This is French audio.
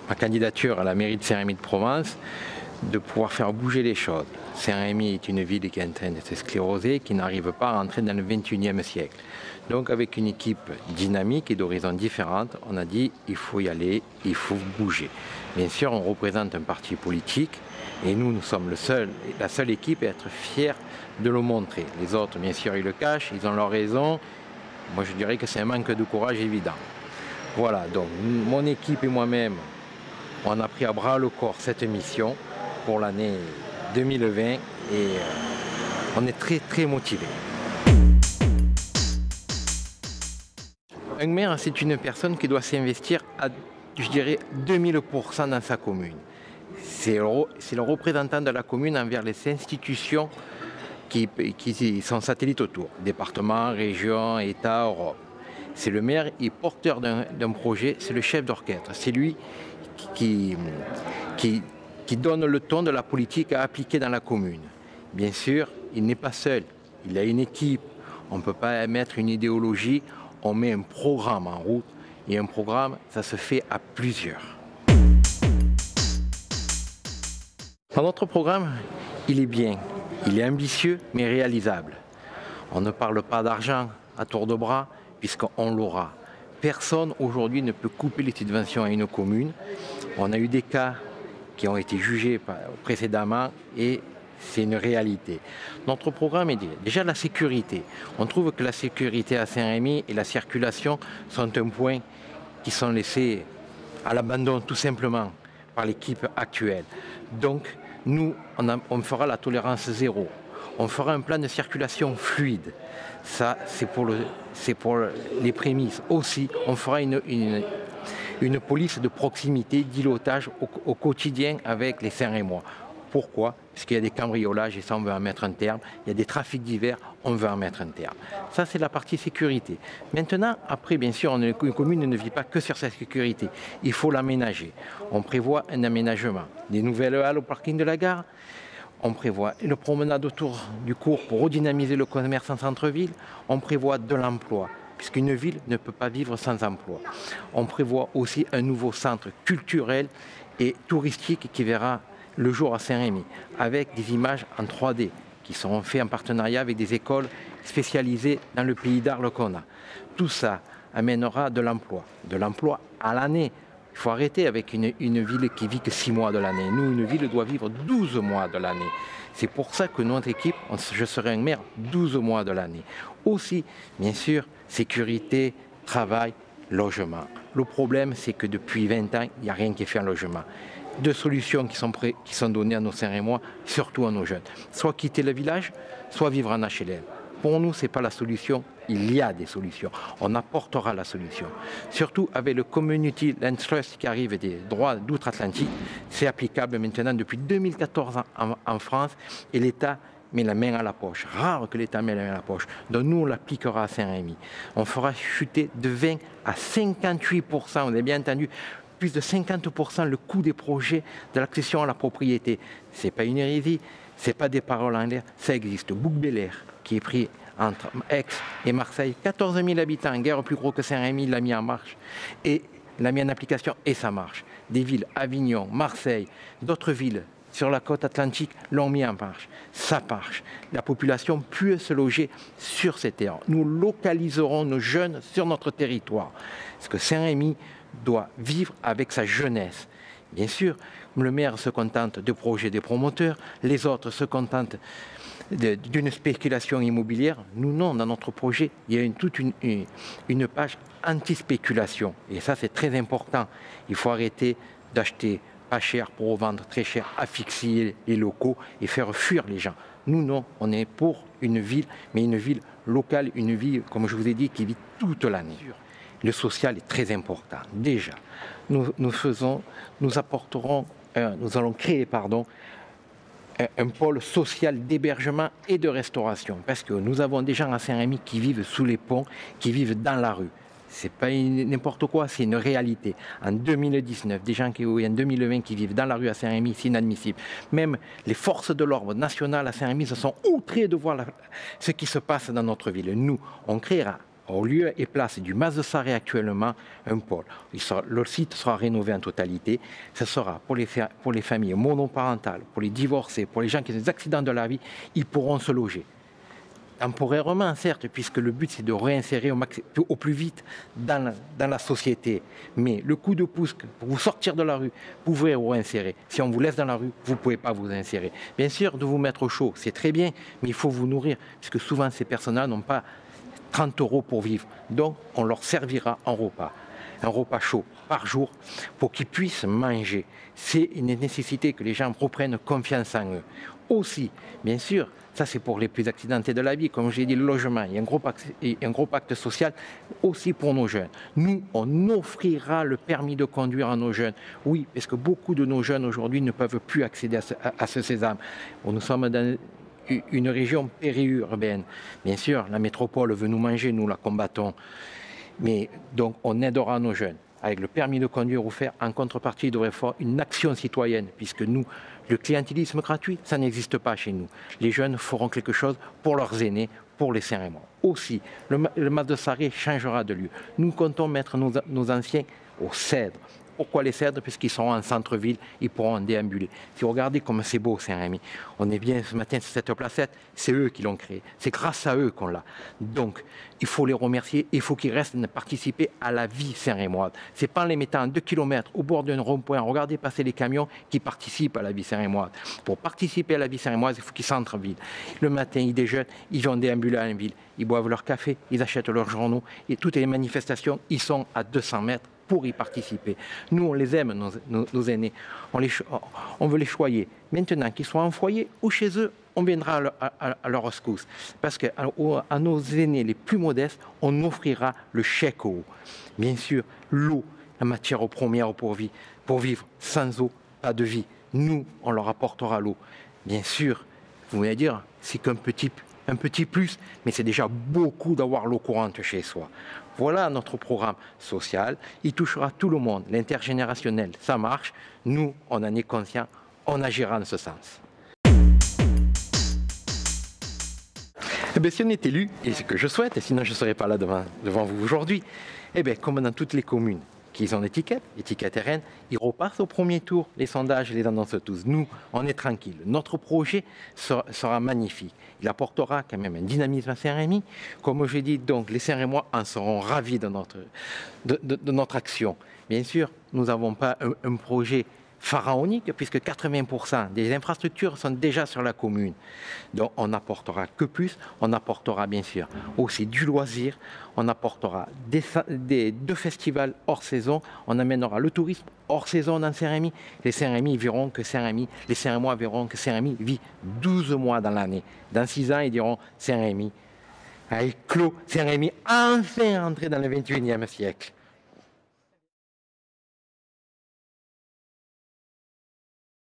Ma candidature à la mairie de Saint-Rémy-de-Provence, de pouvoir faire bouger les choses. Saint-Rémy est une ville qui est en train de se scléroser, qui n'arrive pas à entrer dans le 21e siècle. Donc avec une équipe dynamique et d'horizons différents, on a dit il faut y aller, il faut bouger. Bien sûr, on représente un parti politique et nous sommes la seule équipe à être fiers de le montrer. Les autres, bien sûr, ils le cachent, ils ont leur raison. Moi, je dirais que c'est un manque de courage évident. Voilà, donc mon équipe et moi-même, on a pris à bras le corps cette mission pour l'année 2020 et on est très très motivés. Un maire, c'est une personne qui doit s'investir à, je dirais, 2000% dans sa commune. C'est le représentant de la commune envers les institutions qui sont satellites autour, département, région, État, Europe. C'est le maire, il est porteur d'un projet, c'est le chef d'orchestre. C'est lui qui donne le ton de la politique à appliquer dans la commune. Bien sûr, il n'est pas seul, il a une équipe. On ne peut pas mettre une idéologie, on met un programme en route. Et un programme, ça se fait à plusieurs. Notre programme, il est bien, il est ambitieux mais réalisable. On ne parle pas d'argent à tour de bras, puisqu'on l'aura. Personne aujourd'hui ne peut couper les subventions à une commune. On a eu des cas qui ont été jugés précédemment et c'est une réalité. Notre programme est déjà la sécurité. On trouve que la sécurité à Saint-Rémy et la circulation sont un point qui sont laissés à l'abandon tout simplement par l'équipe actuelle. Donc nous, on fera la tolérance zéro. On fera un plan de circulation fluide. Ça, c'est pour les prémices. Aussi, on fera une police de proximité, d'îlotage au quotidien avec les Saint-Rémois. Pourquoi? Parce qu'il y a des cambriolages et ça, on veut en mettre un terme. Il y a des trafics divers, on veut en mettre un terme. Ça, c'est la partie sécurité. Maintenant, après, bien sûr, une commune ne vit pas que sur sa sécurité. Il faut l'aménager. On prévoit un aménagement. Des nouvelles halles au parking de la gare. On prévoit une promenade autour du cours pour redynamiser le commerce en centre-ville. On prévoit de l'emploi, puisqu'une ville ne peut pas vivre sans emploi. On prévoit aussi un nouveau centre culturel et touristique qui verra le jour à Saint-Rémy, avec des images en 3D qui seront faites en partenariat avec des écoles spécialisées dans le pays d'Arles qu'on a. Tout ça amènera de l'emploi à l'année. Il faut arrêter avec une ville qui vit que 6 mois de l'année. Nous, une ville doit vivre 12 mois de l'année. C'est pour ça que notre équipe, je serai un maire 12 mois de l'année. Aussi, bien sûr, sécurité, travail, logement. Le problème, c'est que depuis 20 ans, il n'y a rien qui est fait en logement. 2 solutions qui sont données à nos Saint-Rémois, surtout à nos jeunes. Soit quitter le village, soit vivre en HLM. Pour nous, ce n'est pas la solution. Il y a des solutions. On apportera la solution. Surtout avec le Community Land Trust qui arrive des droits d'outre-Atlantique. C'est applicable maintenant depuis 2014 en France et l'État met la main à la poche. Rare que l'État mette la main à la poche. Donc nous, on l'appliquera à Saint-Rémy. On fera chuter de 20 à 58%, vous avez bien entendu, plus de 50% le coût des projets de l'accession à la propriété. Ce n'est pas une hérésie, ce n'est pas des paroles en l'air, ça existe. Bouc-Bélier, qui est pris entre Aix et Marseille, 14 000 habitants, un guerre plus gros que Saint-Rémy, l'a mis en marche. Et l'a mis en application et ça marche. Des villes, Avignon, Marseille, d'autres villes sur la côte atlantique l'ont mis en marche. Ça marche. La population peut se loger sur ces terres. Nous localiserons nos jeunes sur notre territoire. Parce que Saint-Rémy doit vivre avec sa jeunesse. Bien sûr, le maire se contente de projets des promoteurs, les autres se contentent d'une spéculation immobilière. Nous, non, dans notre projet, il y a toute une page anti-spéculation. Et ça, c'est très important. Il faut arrêter d'acheter pas cher pour revendre très cher, asphyxier les locaux et faire fuir les gens. Nous, non, on est pour une ville, mais une ville locale, une ville, comme je vous ai dit, qui vit toute l'année. Le social est très important. Déjà, nous allons créer un pôle social d'hébergement et de restauration. Parce que nous avons des gens à Saint-Rémy qui vivent sous les ponts, qui vivent dans la rue. Ce n'est pas n'importe quoi, c'est une réalité. En 2019, des gens en 2020 qui vivent dans la rue à Saint-Rémy, c'est inadmissible. Même les forces de l'ordre nationales à Saint-Rémy se sont outrées de voir ce qui se passe dans notre ville. Nous, on créera Au lieu et place du Mas de Sarré actuellement, un pôle. Le site sera rénové en totalité. Ce sera pour les familles monoparentales, pour les divorcés, pour les gens qui ont des accidents de la vie, ils pourront se loger. Temporairement, certes, puisque le but c'est de réinsérer au plus vite dans la société. Mais le coup de pouce pour vous sortir de la rue, vous pouvez vous réinsérer. Si on vous laisse dans la rue, vous ne pouvez pas vous insérer. Bien sûr, de vous mettre au chaud, c'est très bien, mais il faut vous nourrir, puisque souvent ces personnes-là n'ont pas 30 € pour vivre. Donc, on leur servira un repas chaud par jour pour qu'ils puissent manger. C'est une nécessité que les gens reprennent confiance en eux. Aussi, bien sûr, ça c'est pour les plus accidentés de la vie, comme j'ai dit, le logement, il y a un gros pacte social aussi pour nos jeunes. Nous, on offrira le permis de conduire à nos jeunes. Oui, parce que beaucoup de nos jeunes aujourd'hui ne peuvent plus accéder à ce sésame. Nous sommes dans une région périurbaine. Bien sûr, la métropole veut nous manger, nous la combattons. Mais donc, on aidera nos jeunes. Avec le permis de conduire offert, en contrepartie, il devrait faire une action citoyenne, puisque nous, le clientélisme gratuit, ça n'existe pas chez nous. Les jeunes feront quelque chose pour leurs aînés, pour les Saint-Rémois. Aussi, le Mas de Sarré changera de lieu. Nous comptons mettre nos anciens au Cèdre. Pourquoi les Cèdres? Puisqu'ils seront en centre-ville, ils pourront déambuler. Si vous regardez comme c'est beau Saint-Rémy, on est bien ce matin sur cette placette, c'est eux qui l'ont créé. C'est grâce à eux qu'on l'a. Donc, il faut les remercier, il faut qu'ils restent participer à la vie saint-rémoise. Ce n'est pas en les mettant à 2 km au bord d'un rond-point, regardez passer les camions qui participent à la vie saint-rémoise. Pour participer à la vie saint-rémoise, il faut qu'ils s'entrent en ville. Le matin, ils déjeunent, ils vont déambuler à la ville. Ils boivent leur café, ils achètent leurs journaux. Et toutes les manifestations, ils sont à 200 mètres pour y participer. Nous, on les aime, nos aînés. On veut les choyer. Maintenant, qu'ils soient en foyer ou chez eux, on viendra à leur rescousse. Parce qu'à nos aînés les plus modestes, on offrira le chèque eau. Bien sûr, l'eau, la matière première pour vivre. Sans eau, pas de vie. Nous, on leur apportera l'eau. Bien sûr, vous allez dire, c'est qu'un petit plus, mais c'est déjà beaucoup d'avoir l'eau courante chez soi. Voilà notre programme social. Il touchera tout le monde, l'intergénérationnel, ça marche. Nous, on en est conscients, on agira en ce sens. Eh bien, si on est élu, et c'est ce que je souhaite, et sinon je ne serais pas là devant vous aujourd'hui, eh bien, comme dans toutes les communes qui ont l'étiquette RN, ils repartent au premier tour, les sondages les annoncent tous. Nous, on est tranquille. Notre projet sera magnifique. Il apportera quand même un dynamisme à Saint-Rémy. Comme je dis, donc, les Saint-Rémois en seront ravis de notre action. Bien sûr, nous n'avons pas un projet pharaonique, puisque 80% des infrastructures sont déjà sur la commune. Donc on n'apportera que plus, on apportera bien sûr aussi du loisir, on apportera deux festivals hors saison, on amènera le tourisme hors saison dans Saint-Rémy. Les Saint-Rémy verront que les Saint-Rémois verront que Saint-Rémy vit 12 mois dans l'année. Dans 6 ans, ils diront Saint-Rémy a éclos, Saint-Rémy enfin entré dans le 21e siècle.